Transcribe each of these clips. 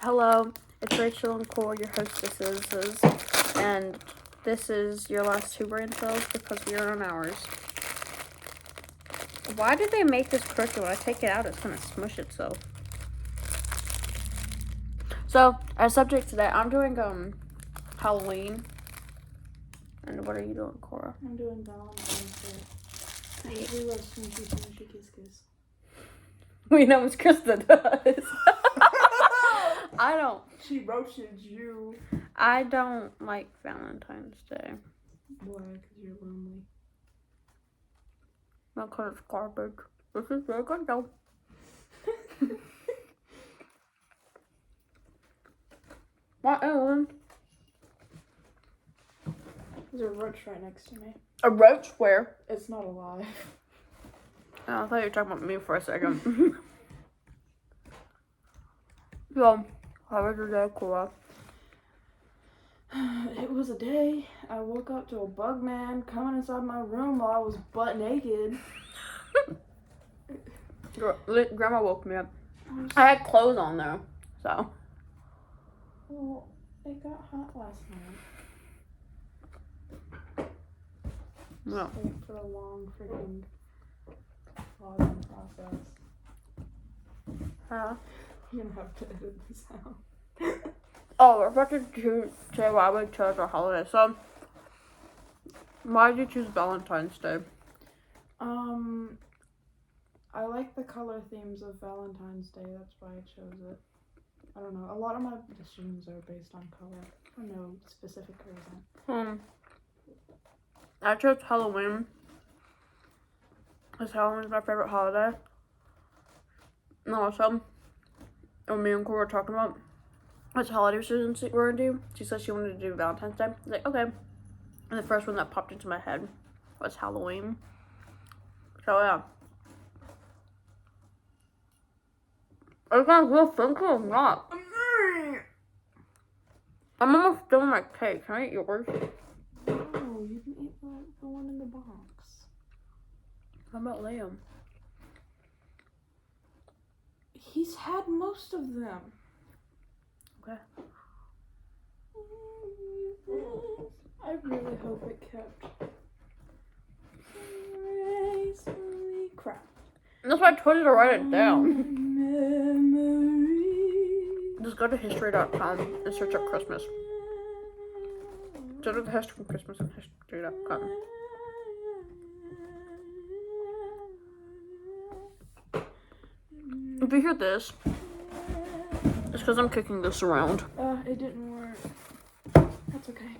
Hello, it's Rachel and Cole, your hostesses, and this is your last two brain cells because we are on ours. Why did they make this crooked? When I take it out, it's gonna smush itself. So, our subject today, I'm doing Halloween. And what are you doing, Cora? I'm doing Valentine's Day. I usually love smooshy kiss kiss. We know it's Krista does. I don't. She roasted you. I don't like Valentine's Day. Why? Because you're lonely. Because it's garbage. This is very good though. What, Ellen? There's a roach right next to me. A roach where? It's not alive. Oh, I thought you were talking about me for a second. So, how was your day, Cora? It was a day. I woke up to a bug man coming inside my room while I was butt naked. Grandma woke me up. I had clothes on though, so. Well, it got hot last night. No. Stayed for a long freaking logging process. Huh? I'm gonna have to edit this out. Oh, we're about to say why we chose our holiday. So, why did you choose Valentine's Day? I like the color themes of Valentine's Day. That's why I chose it. I don't know. A lot of my decisions are based on color for no specific reason. I chose Halloween. Because Halloween's my favorite holiday. And also, when me and Cora were talking about which holiday we were going to do, she said she wanted to do Valentine's Day. I was like, okay. And the first one that popped into my head was Halloween. So, yeah. Are you guys real thinking or not? I'm almost done with my cake. Can I eat yours? No, you can eat the one in the box. How about Liam? He's had most of them. Okay. I really hope it kept. Crap. That's why I told you to write it down. Just go to history.com and search up Christmas. Go to the history of Christmas and history.com. If you hear this, it's because I'm kicking this around. It didn't work. That's okay.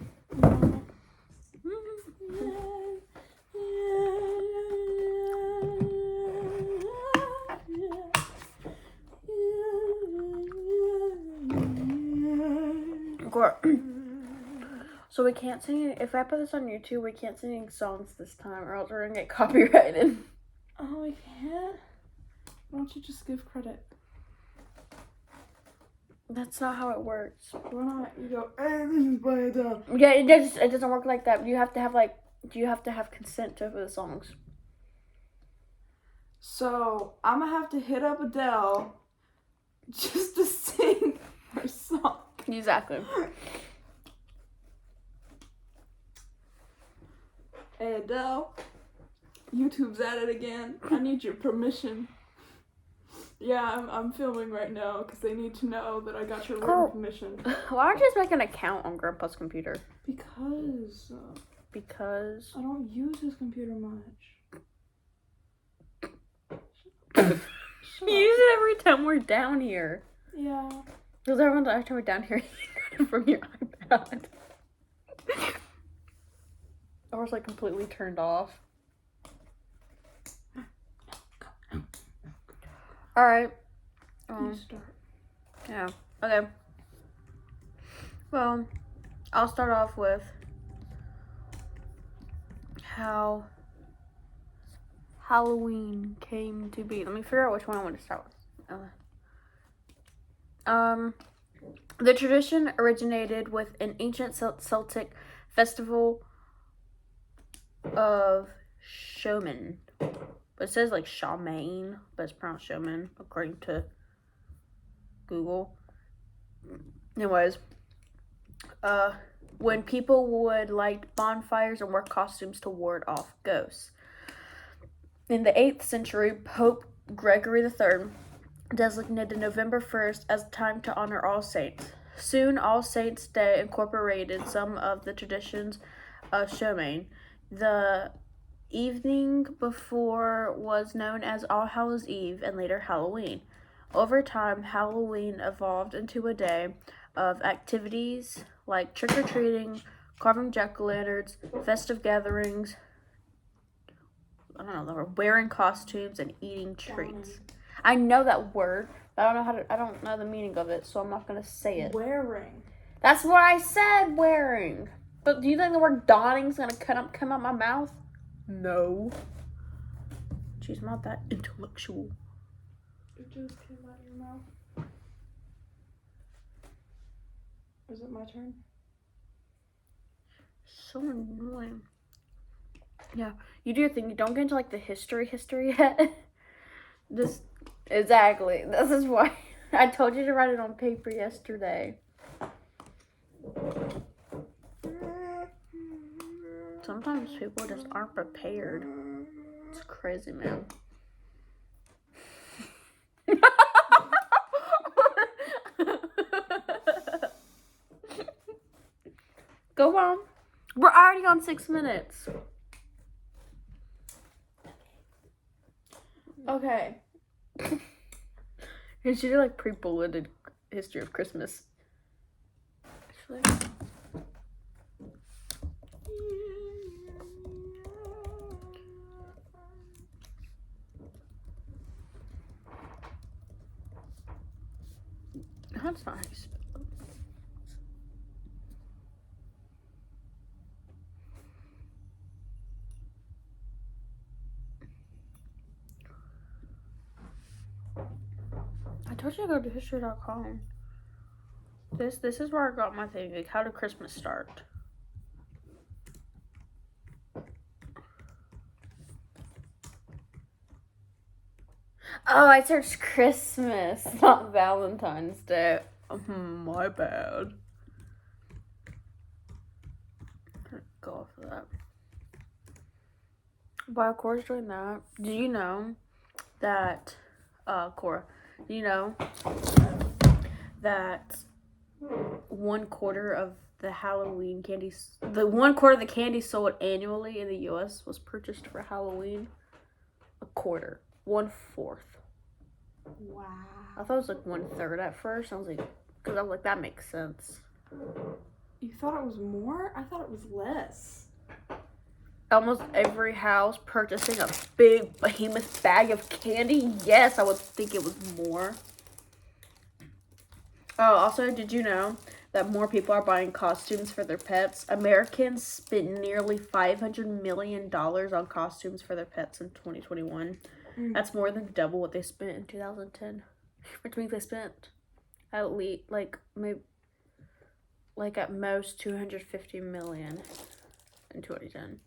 So we can't sing. If I put this on YouTube, we can't sing any songs this time, or else we're gonna get copyrighted. Oh, we can't? Why don't you just give credit? That's not how it works. Why not? You go, hey, this is by Adele. Yeah, it doesn't work like that. You have to have consent over the songs. So I'm gonna have to hit up Adele just to sing her song. Exactly. Hey Adele, YouTube's at it again. I need your permission. Yeah, I'm filming right now because they need to know that I got your written permission. Why don't you just make an account on Grandpa's computer? Because I don't use his computer much. You use it every time we're down here. Yeah. Because every time we're down here, you got it from your iPad. Or it's like completely turned off. Alright. You start. Yeah. Okay. Well, I'll start off with how Halloween came to be. Let me figure out which one I want to start with. The tradition originated with an ancient Celtic festival of showmen. But it says like shaman, but it's pronounced showman according to Google. Anyways, when people would light bonfires and wear costumes to ward off ghosts. In the 8th century, Pope Gregory III designated November 1st as time to honor All Saints. Soon, All Saints' Day incorporated some of the traditions of Samhain. The evening before was known as All Hallows' Eve and later Halloween. Over time, Halloween evolved into a day of activities like trick-or-treating, carving jack-o'-lanterns, festive gatherings, wearing costumes, and eating treats. I know that word, but I don't know the meaning of it, so I'm not gonna say it. Wearing. That's what I said, wearing. But do you think the word dawning's gonna come out my mouth? No. She's not that intellectual. It just came out of your mouth. Is it my turn? So annoying. Yeah, you do your thing. You don't get into like the history yet. Exactly. This is why I told you to write it on paper yesterday. Sometimes people just aren't prepared. It's crazy, man. Go on. We're already on 6 minutes. Okay. You should do like pre-bulleted history of Christmas. Actually. That's not how you spell it. I told you to go to history.com. This is where I got my thing. Like, how did Christmas start? Oh, I searched Christmas, not Valentine's Day. My bad. Go off of that. But of course, doing that, do you know that, Cora, do you know that 1/4 of the Halloween candy, the 1/4 of the candy sold annually in the U.S. was purchased for Halloween? 1/4. 1/4. Wow. I thought it was like 1/3 at first. I was like, that makes sense. You thought it was more? I thought it was less. Almost every house purchasing a big behemoth bag of candy. Yes, I would think it was more. Oh, also, did you know that more people are buying costumes for their pets? Americans spent nearly $500 million on costumes for their pets in 2021. That's more than double what they spent in 2010. Which means they spent at least, at most $250 million in 2010.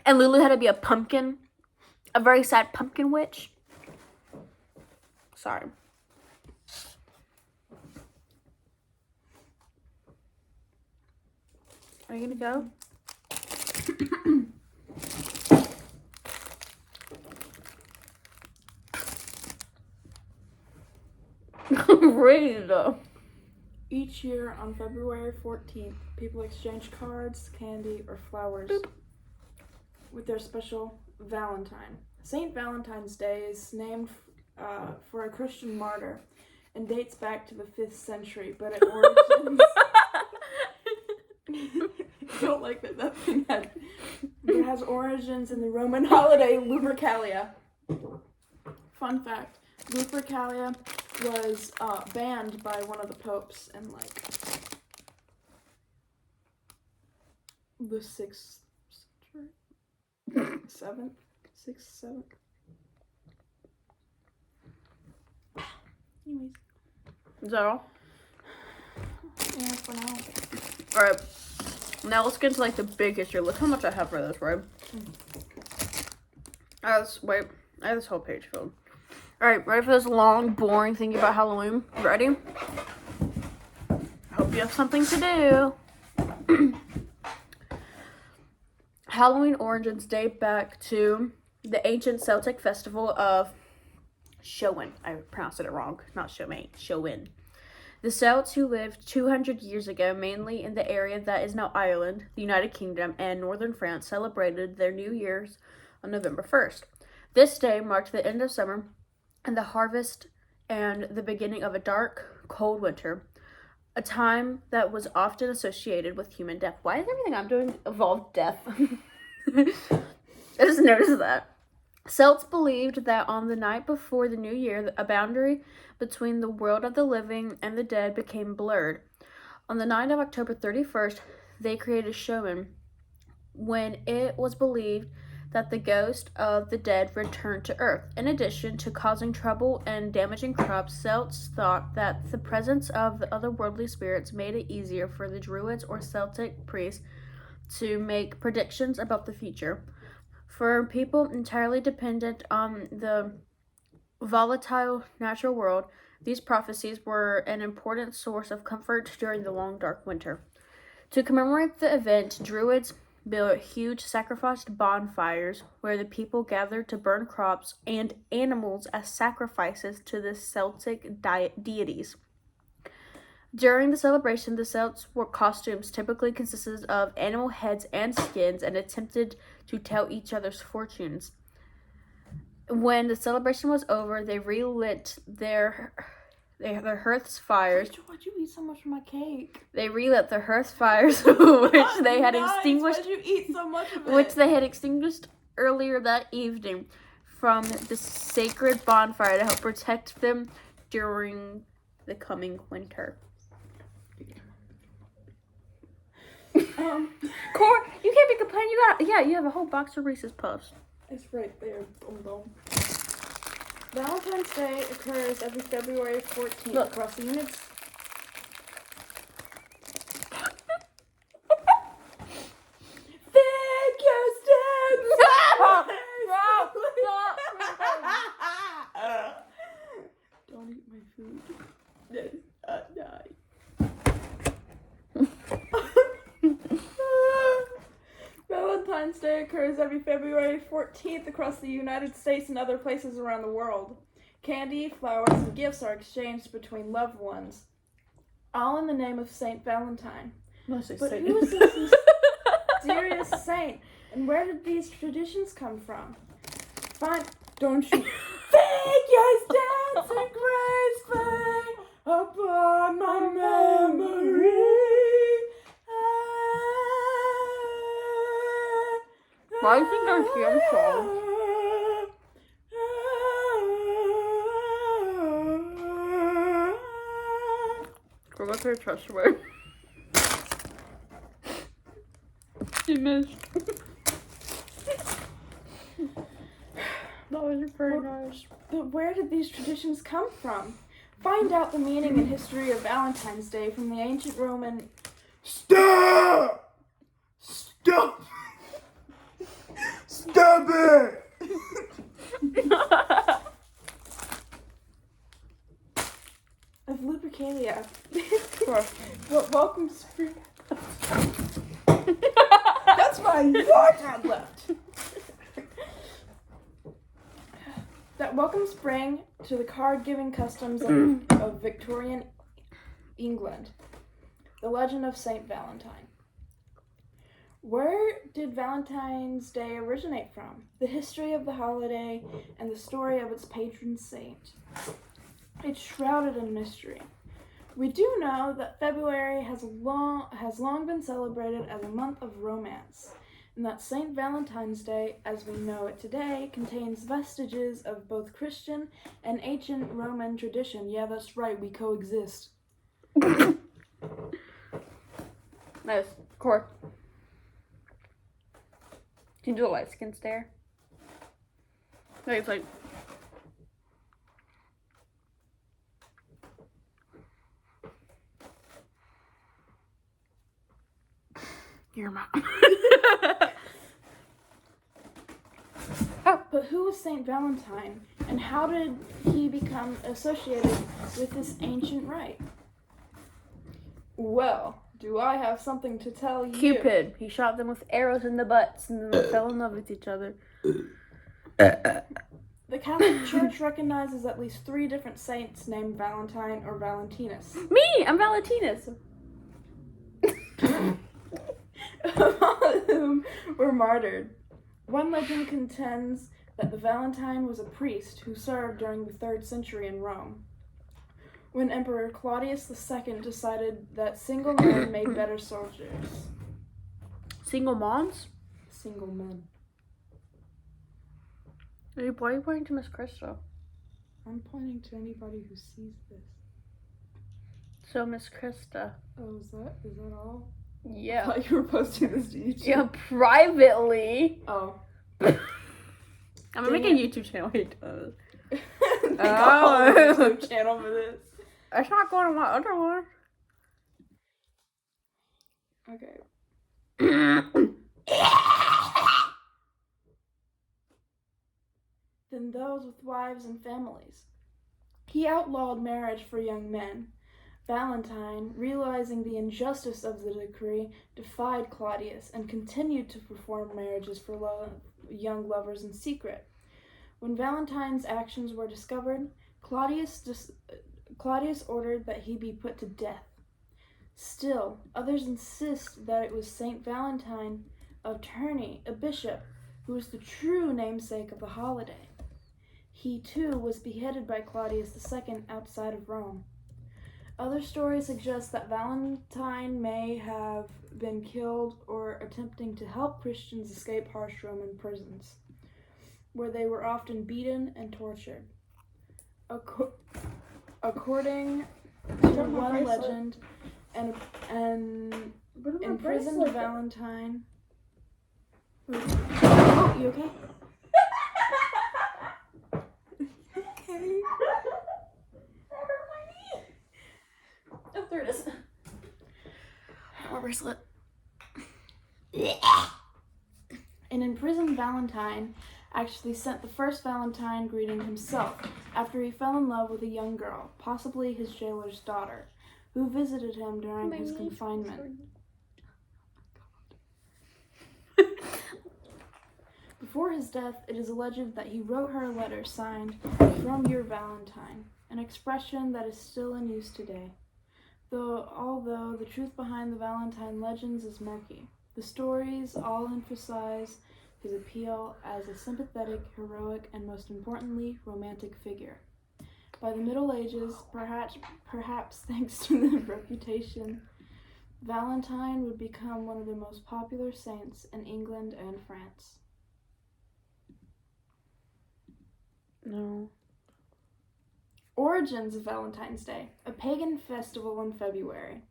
And Lulu had to be a pumpkin. A very sad pumpkin witch. Sorry. Are you gonna go? Ready though. Each year on February 14th, people exchange cards, candy, or flowers with their special Valentine. St. Valentine's Day is named for a Christian martyr and dates back to the 5th century, but it origins... I don't like that thing it has origins in the Roman holiday Lupercalia. Fun fact, Lupercalia was banned by one of the popes in the 6th century? 7th? 6th, 7th? Anyways. Is that all? Yeah, for now. Alright. Now let's get into the big history. Look how much I have for this, right? I have this whole page filled. Alright, ready for this long, boring thing about Halloween? Ready? Hope you have something to do. Halloween origins date back to the ancient Celtic festival of Samhain. I pronounced it wrong. Not Samhain. Samhain. The Celts, who lived 200 years ago, mainly in the area that is now Ireland, the United Kingdom, and northern France, celebrated their New Year's on November 1st. This day marked the end of summer and the harvest and the beginning of a dark, cold winter, a time that was often associated with human death. Why is everything I'm doing involve death? I just noticed that. Celts believed that on the night before the new year, a boundary between the world of the living and the dead became blurred. On the night of October 31st, they created Samhain, when it was believed that the ghost of the dead returned to Earth. In addition to causing trouble and damaging crops, Celts thought that the presence of the otherworldly spirits made it easier for the Druids or Celtic priests to make predictions about the future. For people entirely dependent on the volatile natural world, these prophecies were an important source of comfort during the long, dark winter. To commemorate the event, Druids built huge sacrificed bonfires where the people gathered to burn crops and animals as sacrifices to the Celtic deities. During the celebration, the Celts wore costumes typically consisted of animal heads and skins and attempted to tell each other's fortunes. When the celebration was over, they relit their hearth fires. Why'd you eat so much of my cake? They relit the hearth fires, which they had extinguished. Why'd you eat so much of it? Which they had extinguished earlier that evening, from the sacred bonfire to help protect them during the coming winter. Cor, you can't be complaining. You have a whole box of Reese's Puffs. It's right there. Boom, boom. Valentine's Day occurs every February 14th across the United States. Don't eat my food. Die. Valentine's Day occurs every February 14th across the United States and other places around the world. Candy, flowers, and gifts are exchanged between loved ones, all in the name of Saint Valentine. But who is this mysterious saint, and where did these traditions come from? Don't you figures dancing gracefully upon my memory. Why do you think they're hymn songs? Go look at her chest away. She missed. That was very nice. But where did these traditions come from? Find out the meaning and history of Valentine's Day from the ancient Roman... Stop! Stop! Stop it! Of Lupercalia. Welcome spring. That's my water left. That welcome spring to the card-giving customs of Victorian England. The legend of Saint Valentine. Where did Valentine's Day originate from? The history of the holiday and the story of its patron saint. It's shrouded in mystery. We do know that February has long been celebrated as a month of romance, and that St. Valentine's Day, as we know it today, contains vestiges of both Christian and ancient Roman tradition. Yeah, that's right, we coexist. Nice. Core. Can you do a light skin stare? Like, it's like... Your mom. But who was Saint Valentine, And how did he become associated with this ancient rite? Well, do I have something to tell you? Cupid. He shot them with arrows in the butts and then they fell in love with each other. The Catholic Church recognizes at least 3 different saints named Valentine or Valentinus. Me! I'm Valentinus. All of whom were martyred. One legend contends that the Valentine was a priest who served during the 3rd century in Rome, when Emperor Claudius II decided that single men made better soldiers. Single moms? Single men. Why are you pointing to Miss Krista? I'm pointing to anybody who sees this. So, Miss Krista. Oh, is that all? I Yeah. thought you were posting this to YouTube. Yeah, privately. Oh. I'm gonna make a Dang YouTube channel. Make Make a whole YouTube channel for this. It's not going on my other one. Okay. Than those with wives and families. He outlawed marriage for young men. Valentine, realizing the injustice of the decree, defied Claudius and continued to perform marriages for young lovers in secret. When Valentine's actions were discovered, Claudius ordered that he be put to death. Still, others insist that it was Saint Valentine of Terni, a bishop, who was the true namesake of the holiday. He, too, was beheaded by Claudius II outside of Rome. Other stories suggest that Valentine may have been killed or attempting to help Christians escape harsh Roman prisons, where they were often beaten and tortured. According to one legend, an imprisoned Valentine... Oh, you okay? Okay. Oh, there it is. More bracelet. An imprisoned Valentine actually sent the first Valentine greeting himself after he fell in love with a young girl, possibly his jailer's daughter, who visited him during his confinement. Before his death, it is alleged that he wrote her a letter signed, "From your Valentine," an expression that is still in use today. Although the truth behind the Valentine legends is murky, the stories all emphasize his appeal as a sympathetic, heroic, and most importantly, romantic figure. By the Middle Ages, perhaps thanks to the reputation, Valentine would become one of the most popular saints in England and France. No. Origins of Valentine's Day, a pagan festival in February.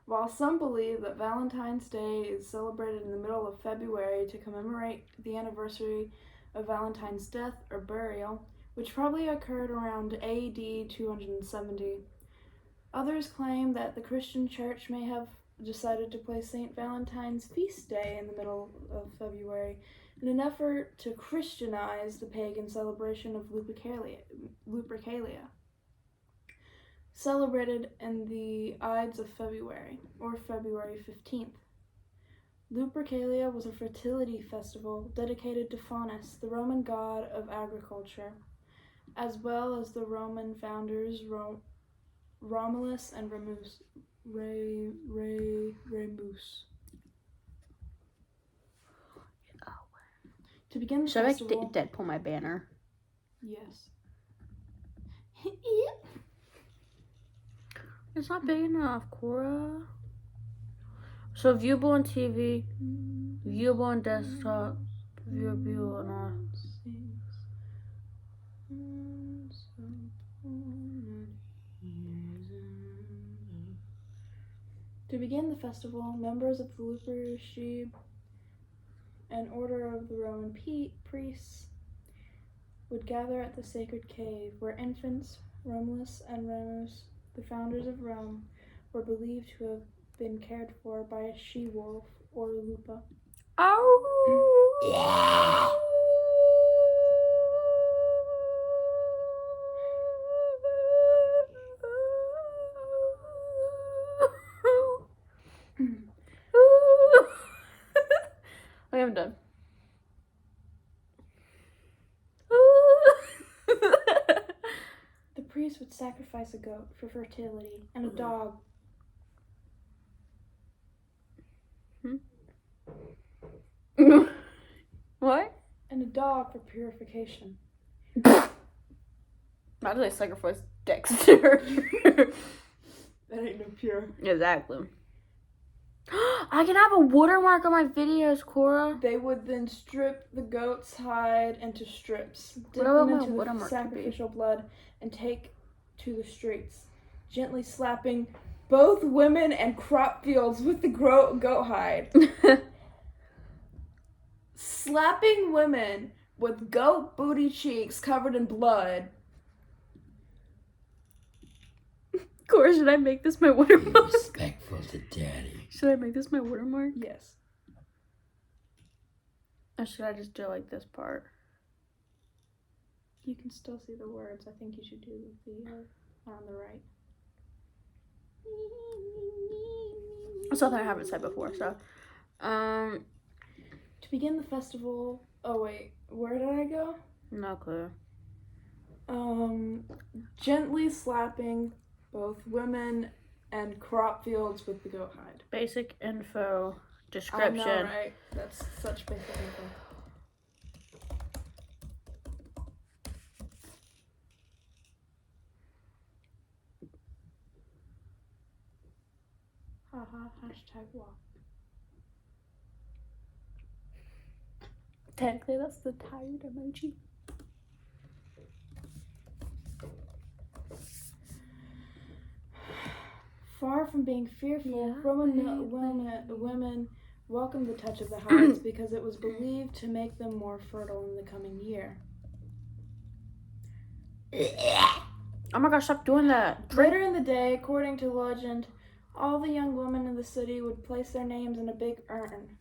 While some believe that Valentine's Day is celebrated in the middle of February to commemorate the anniversary of Valentine's death or burial, which probably occurred around AD 270, others claim that the Christian Church may have decided to place St. Valentine's feast day in the middle of February in an effort to Christianize the pagan celebration of Lupercalia, celebrated in the Ides of February, or February 15th. Lupercalia was a fertility festival dedicated to Faunus, the Roman god of agriculture, as well as the Roman founders Romulus and Remus. To begin the Should I festival... make Deadpool my banner? Yes. It's not big enough, Cora. So viewable on TV, viewable on desktop, viewable on all. To begin the festival, members of the Luperci, an order of the Roman priests, would gather at the sacred cave where infants, Romulus and Remus, the founders of Rome, were believed to have been cared for by a she-wolf or lupa. Oh! Okay, I'm done. The priest would sacrifice a goat for fertility and a dog. What? And a dog for purification. How do they sacrifice Dexter? That ain't no pure. Exactly. I can have a watermark on my videos, Cora. They would then strip the goat's hide into strips, dip What about them my into the watermark to be? sacrificial blood, and take to the streets, gently slapping both women and crop fields with the goat hide. Slapping women with goat booty cheeks covered in blood. Cora, should I make this my watermark? Respectful to daddy. Should I make this my watermark? Yes. Or should I just do like this part? You can still see the words. I think you should do the one on the right. It's something I haven't said before, so. To begin the festival. Oh wait, where did I go? No clue. Gently slapping both women and crop fields with the goat hide. Basic info I description. know, right? That's such basic info. Haha, hashtag walk. Technically, that's the tired emoji. Far from being fearful, Yeah, Roman women welcomed the touch of the hides because it was believed to make them more fertile in the coming year. Oh my gosh, stop doing that. Later in the day, according to legend, all the young women in the city would place their names in a big urn.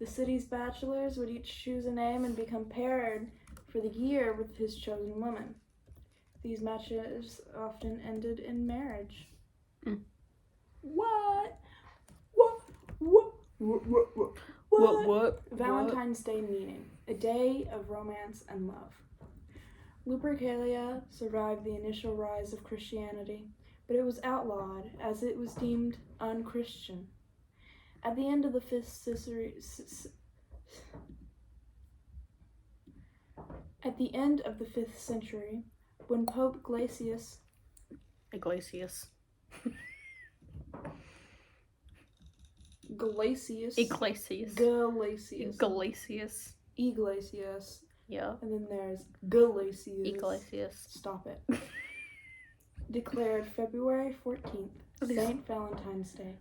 The city's bachelors would each choose a name and become paired for the year with his chosen woman. These matches often ended in marriage. What? What? Valentine's Day meaning: a day of romance and love. Lupercalia survived the initial rise of Christianity, but it was outlawed as it was deemed unchristian. At the end of the 5th century, when Pope Iglesias Yeah. and then there's Galatius. Iglesias. Stop it. Declared February 14th, St. Valentine's Day.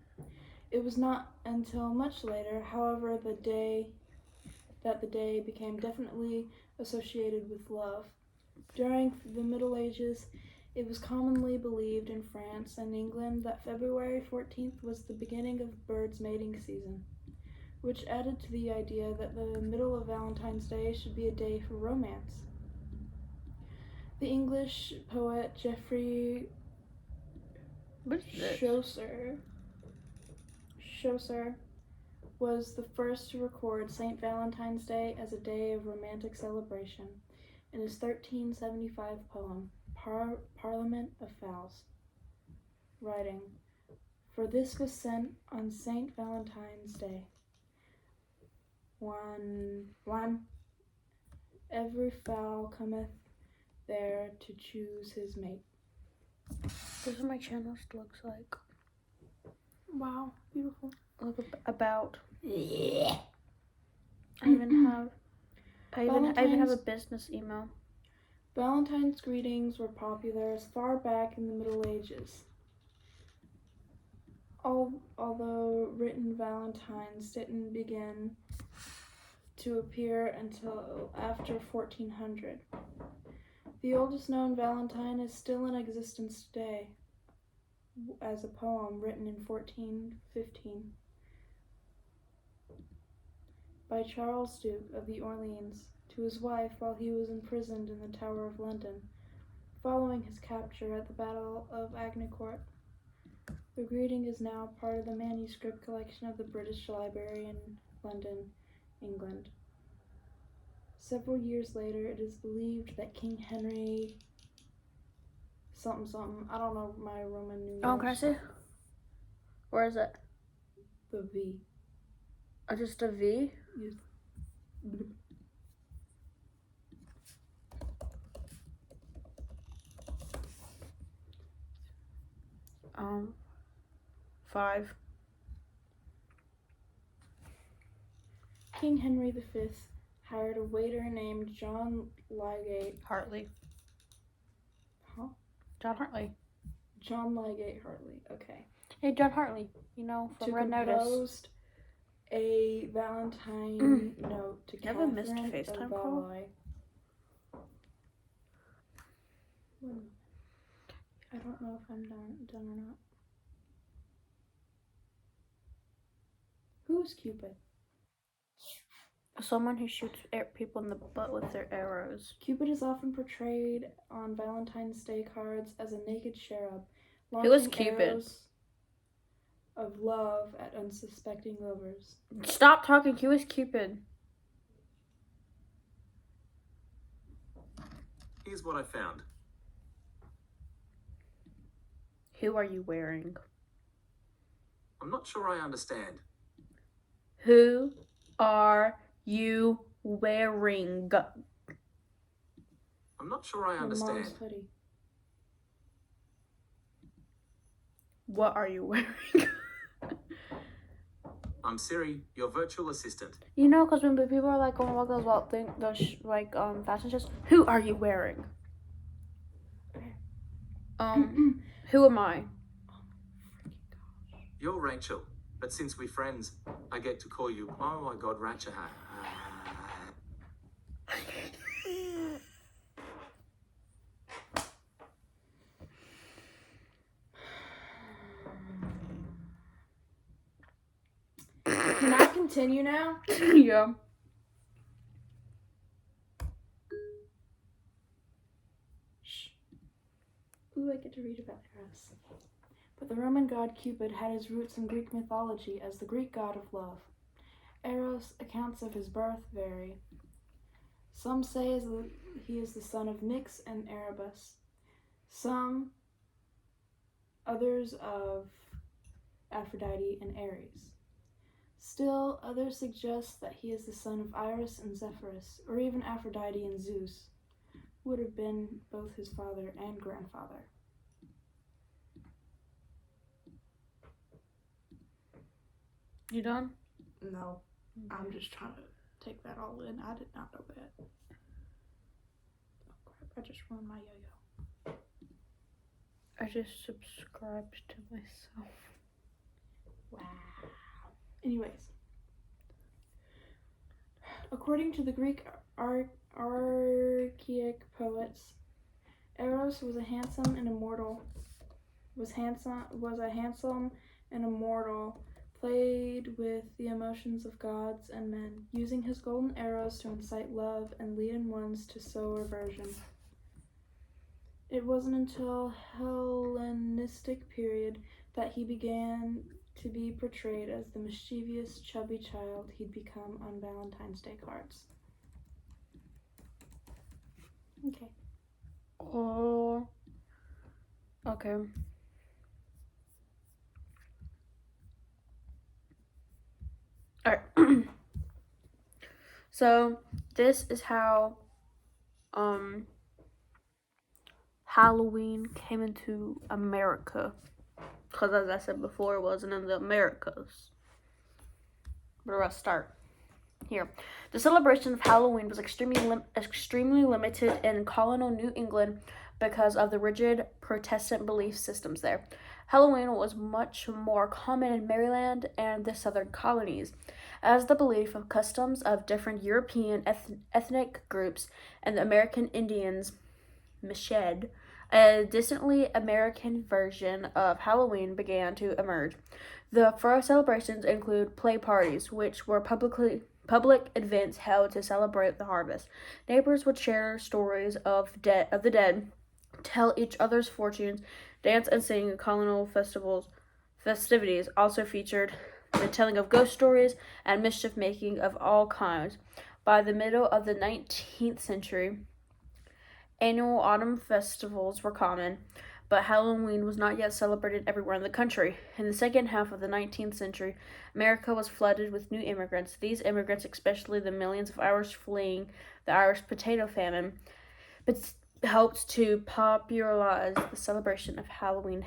It was not until much later, however, the day became definitely associated with love. During the Middle Ages, it was commonly believed in France and England that February 14th was the beginning of birds' mating season, which added to the idea that the middle of Valentine's Day should be a day for romance. The English poet Geoffrey Chaucer was the first to record St. Valentine's Day as a day of romantic celebration in his 1375 poem, Parliament of Fowls, writing, "For this was sent on St. Valentine's Day. One, every fowl cometh there to choose his mate." This is what my channel looks like. Wow, beautiful. Look about. I even have a business email. Valentine's greetings were popular as far back in the Middle Ages. Although written valentines didn't begin to appear until after 1400. The oldest known valentine is still in existence today as a poem written in 1415 by Charles Duke of the Orleans to his wife while he was imprisoned in the Tower of London, following his capture at the Battle of Agincourt. The greeting is now part of the manuscript collection of the British Library in London England. Several years later, it is believed that King Henry something something, I don't know my Roman numerals. Oh, can I see? Where is it? The V. Oh, just a V? Yes. 5. King Henry V hired a waiter named John Lygate. Hartley. Huh? John Hartley. John Lygate Hartley. Okay. Hey, John Hartley. You know, from To Red Notice. compose a Valentine note to You have a missed Catherine of FaceTime call? Valois. I don't know if I'm done or not. Who is Cupid? Someone who shoots people in the butt with their arrows. Cupid is often portrayed on Valentine's Day cards as a naked cherub, Who is launching Cupid? arrows of love at unsuspecting lovers. Stop talking. Who is Cupid? Here's what I found. Who are you wearing? I'm not sure I understand. Who are you wearing? I'm not sure I Your understand. mom's hoodie. What are you wearing? I'm Siri, your virtual assistant. You know, because when people are like going about fashion shows, who are you wearing? Who am I? You're Rachel, but since we're friends, I get to call you, oh my god, Rachel. Can I continue now? Yeah. Shh. Ooh, I get to read about Eros. But the Roman god Cupid had his roots in Greek mythology as the Greek god of love. Eros, accounts of his birth vary. Some say he is the son of Nyx and Erebus. Others of Aphrodite and Ares. Still, others suggest that he is the son of Iris and Zephyrus, or even Aphrodite and Zeus, who would have been both his father and grandfather. You done? No, I'm just trying to take that all in. I did not know that. Oh crap, I just ruined my yo-yo. I just subscribed to myself. Wow. Anyways, according to the Greek archaic poets, Eros was a handsome and immortal. Played with the emotions of gods and men, using his golden arrows to incite love and lead in ones to sow aversion. It wasn't until Hellenistic period that he began to be portrayed as the mischievous, chubby child he'd become on Valentine's Day cards. Okay. Oh. Okay. Alright. So, this is how Halloween came into America. Because as I said before, it wasn't in the Americas. But let's start here. The celebration of Halloween was extremely limited in colonial New England because of the rigid Protestant belief systems there. Halloween was much more common in Maryland and the southern colonies, as the belief of customs of different European ethnic groups and the American Indians, Meshad, a distantly American version of Halloween, began to emerge. The first celebrations include play parties, which were public events held to celebrate the harvest. Neighbors would share stories of the dead, tell each other's fortunes, dance and sing. Colonial festivities also featured the telling of ghost stories, and mischief making of all kinds. By the middle of the 19th century, annual autumn festivals were common, but Halloween was not yet celebrated everywhere in the country. In the second half of the 19th century, America was flooded with new immigrants. These immigrants, especially the millions of Irish fleeing the Irish potato famine, helped to popularize the celebration of Halloween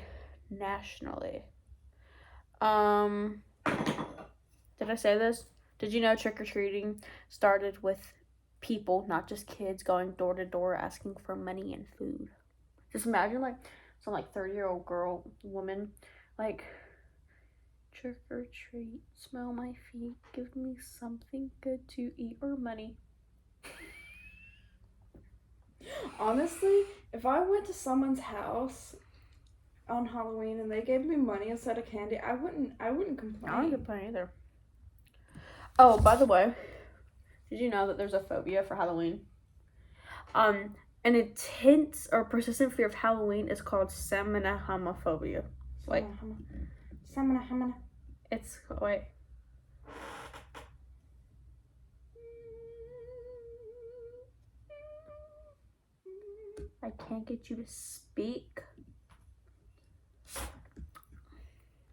nationally. Did I say this? Did you know trick-or-treating started with people, not just kids, going door to door asking for money and food? Just imagine like some like 30-year-old woman, like, trick or treat, smell my feet, give me something good to eat or money. Honestly, if I went to someone's house on Halloween and they gave me money instead of candy, I wouldn't complain. I don't complain either. Oh, by the way, did you know that there's a phobia for Halloween? An intense or persistent fear of Halloween is called seminohomophobia. Like, it's, wait. I can't get you to speak.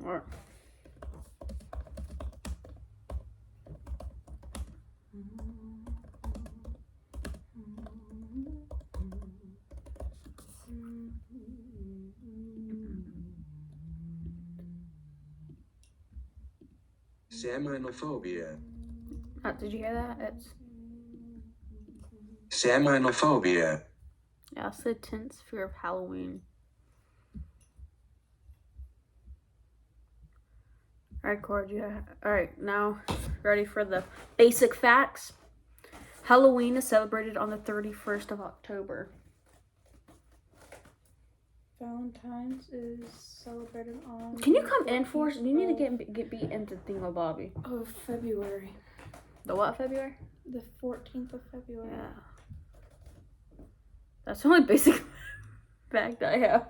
Or Seminophobia. did you hear that? It's Seminophobia. yeah, it's the intense fear of Halloween. Alright, Cord, alright, now ready for the basic facts? Halloween is celebrated on the 31st of October. Valentine's is celebrated on. Can you come in for us? You need to get beat into Thingamabobby. Of February. The what February? The 14th of February. Yeah. That's the only basic fact I have.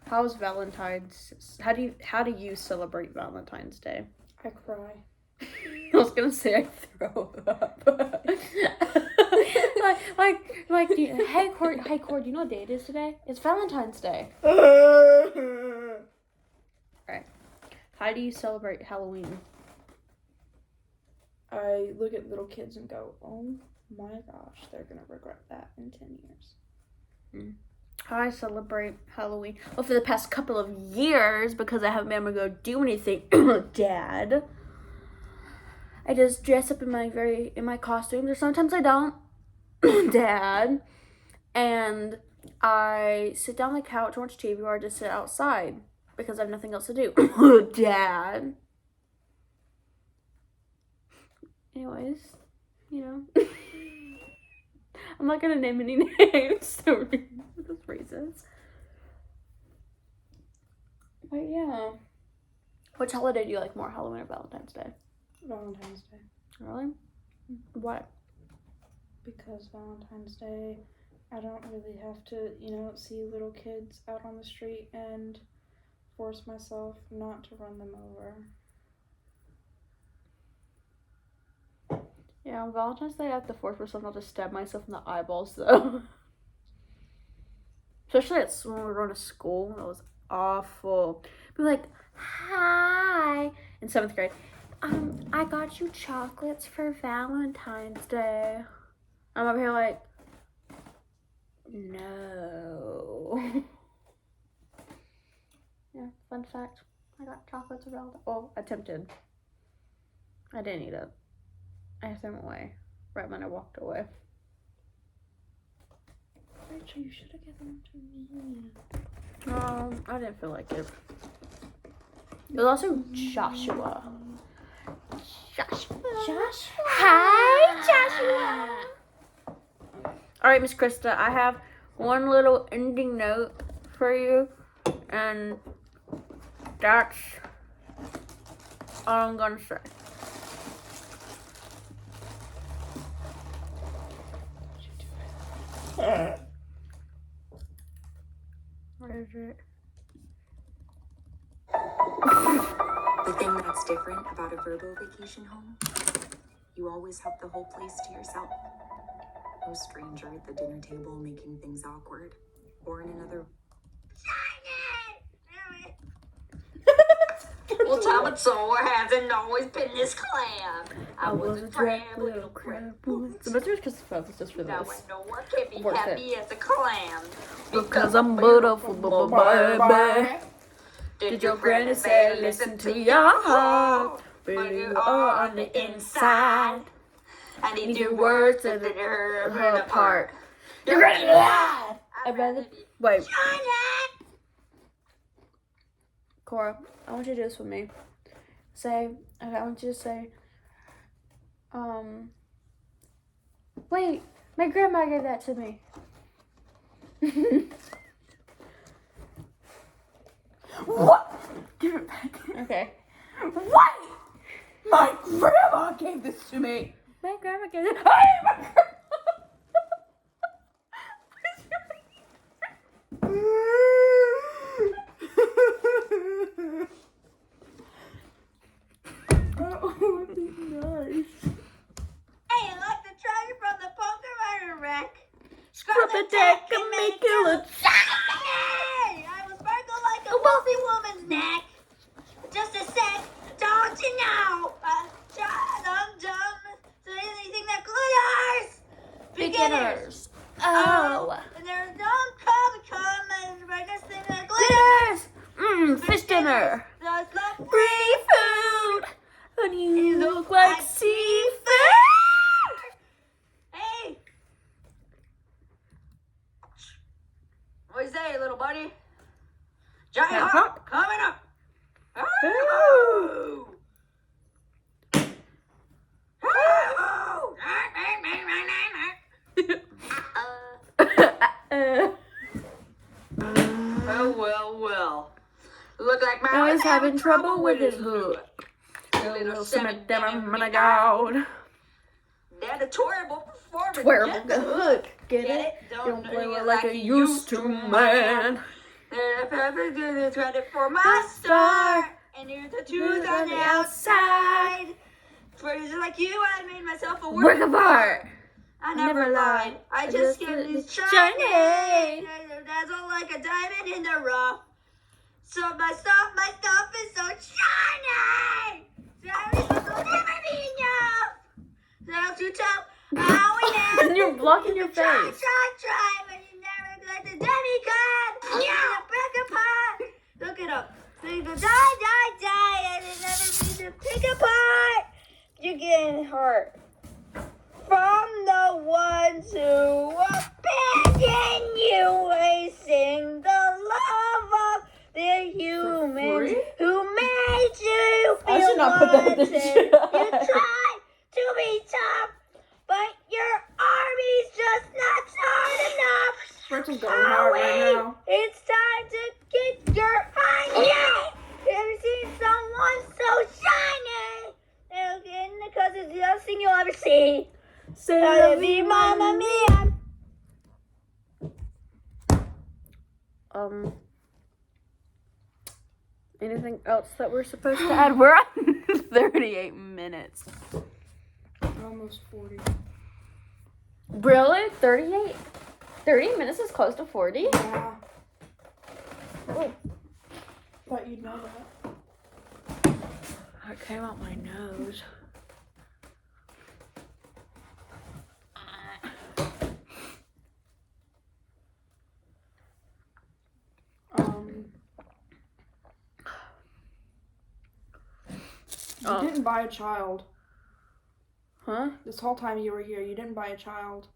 How's Valentine's? How do you celebrate Valentine's Day? I cry. I was gonna say I throw up. Hey Cord, you know what day it is today? It's Valentine's Day. Alright. How do you celebrate Halloween? I look at little kids and go, oh my gosh, they're gonna regret that in 10 years. How I celebrate Halloween? Well, for the past couple of years, because I haven't been able to go do anything, Dad, I just dress up in my costumes, or sometimes I don't, Dad, and I sit down on the couch and watch TV, or I just sit outside because I have nothing else to do, Dad. Anyways, you know, I'm not gonna name any names for those reasons. But yeah. Which holiday do you like more, Halloween or Valentine's Day? Valentine's Day. Really? Why? Because Valentine's Day, I don't really have to, see little kids out on the street and force myself not to run them over. Yeah, on Valentine's Day, I have to force myself not to stab myself in the eyeballs, though. Especially when we were going to school. That was awful. Be like, hi. In 7th grade. I got you chocolates for Valentine's Day. I'm over here like, no. Yeah, fun fact. I got chocolates for Valentine's. Well, attempted. I didn't eat it. I threw them away right when I walked away. Rachel, you should have given them to me. I didn't feel like it. It was also Joshua. Joshua. Hi, Joshua. All right, Miss Krista, I have one little ending note for you, and that's all I'm gonna say. What is it? thing that's different about a verbal vacation home? You always have the whole place to yourself. No stranger at the dinner table making things awkward. Or in another... Well, tell it so, or hasn't always been this clam. I was a drab little crab. So that's just because it's just for Now I this. know I can be Worth happy as a clam. Because I'm beautiful, baby. Did your granny say listen to your heart? But you are on the inside. I need Your your words words to to her tear her apart. apart. You're ready to laugh. I'd rather wait. Cora, I want you to do this with me. Say, okay, I want you to say, wait, my grandma gave that to me. What? Give it back. Okay. What? My grandma gave this to me. My grandma gave it. Hey, my grandma. Oh, that'd be nice. Hey, look, the treasure from the poker murder wreck. Scrub the deck and make it look. Hey, I will sparkle like a wealthy woman's neck. Just a sec, don't you know? So anything that glitters. Beginners. Oh. And there's no come and brightest thing that glitters. Glitters. Fish dinner. Just love Free food. And you look like seafood. Hey! What do you say, little buddy? Giant Giant hop coming up. Ooh. Well. Look like my Now he's having trouble with his hook. Little semi-demon, my God. Editorial performance. Wearable Get the hook. Get Get it? it? Don't play it like you used to, man. The credit for my start. And here's the truth on the outside. For just like you, I made myself a Work of art. I never lied. I just get these shiny. Dazzle like a diamond in the rough. So my stuff is so shiny. Shiny will never be enough. So to top, how we never. You're blocking your Try, face. but you never like the demigod. Yeah, break apart. Look it up. So you go die, and it never be to pick apart. You're getting hurt. From the ones who abandoned you, wasting the love of the humans who made you I feel should not put that in the wanted. chat. You try to be tough, but your army's just not hard enough. Rachel's going hard right now. It's time to get your eye. Have you seen someone so shiny? Because it's the best thing you'll ever see. Say Gotta love be me, Mamma Mia. Anything else that we're supposed to add? We're on 38 minutes. Almost 40. Really? 38? 30 minutes is close to 40? Yeah. Oh, Thought you'd know that. that came out my nose. You didn't buy a child. Huh? This whole time you were here, you didn't buy a child.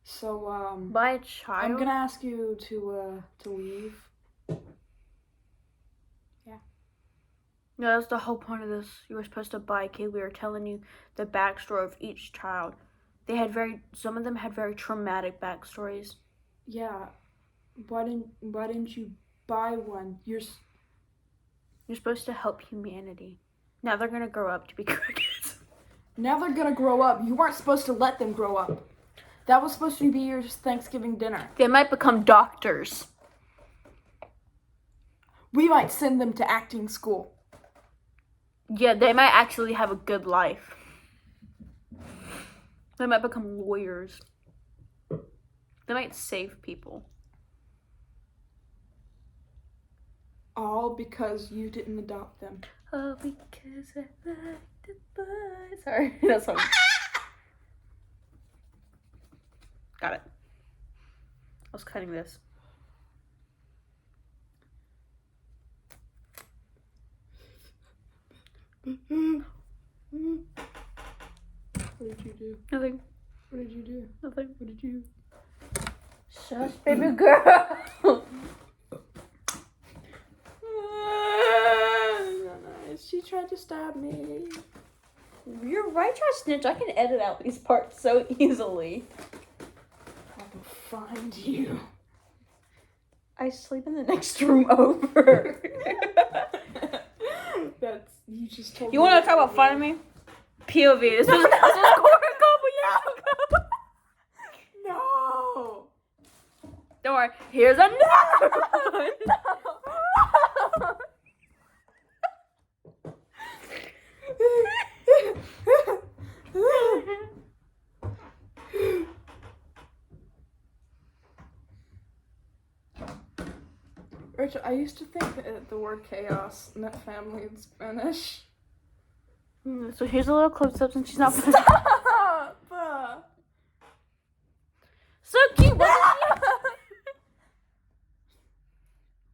So, By a child? I'm gonna ask you to leave. No, that's the whole point of this. You were supposed to buy a kid. We were telling you the backstory of each child. Some of them had very traumatic backstories. Yeah. Why didn't you buy one? You're supposed to help humanity. Now they're gonna grow up to be crickets. Now they're gonna grow up. You weren't supposed to let them grow up. That was supposed to be your Thanksgiving dinner. They might become doctors. We might send them to acting school. Yeah, they might actually have a good life. They might become lawyers. They might save people. All because you didn't adopt them. Oh, because I like the boys. Sorry, that's fine. Got it. I was cutting this. What did you do? Nothing. What did you do? Nothing. What did you? Shush, baby girl. She tried to stab me. You're right, try to snitch. I can edit out these parts so easily. I can find you. I sleep in the next room over. That's you just told You me. want to talk about finding me? POV. This was a couple years ago. No. Don't worry. Here's another one. Rachel, I used to think that the word chaos meant family in Spanish. So here's a little close up since she's not. Stop! So cute. I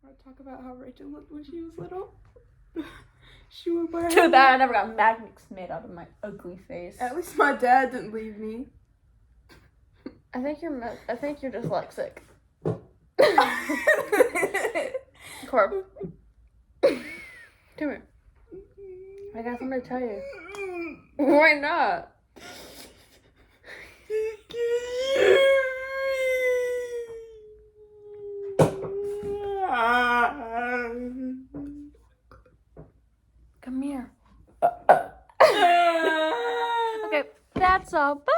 want to talk about how Rachel looked when she was little. She would wear. Too bad I never got magnets made out of my ugly face. At least my dad didn't leave me. I think you're dyslexic. Corb. Come here. I got something to tell you. Why not? Come here. Okay, that's all. Bye.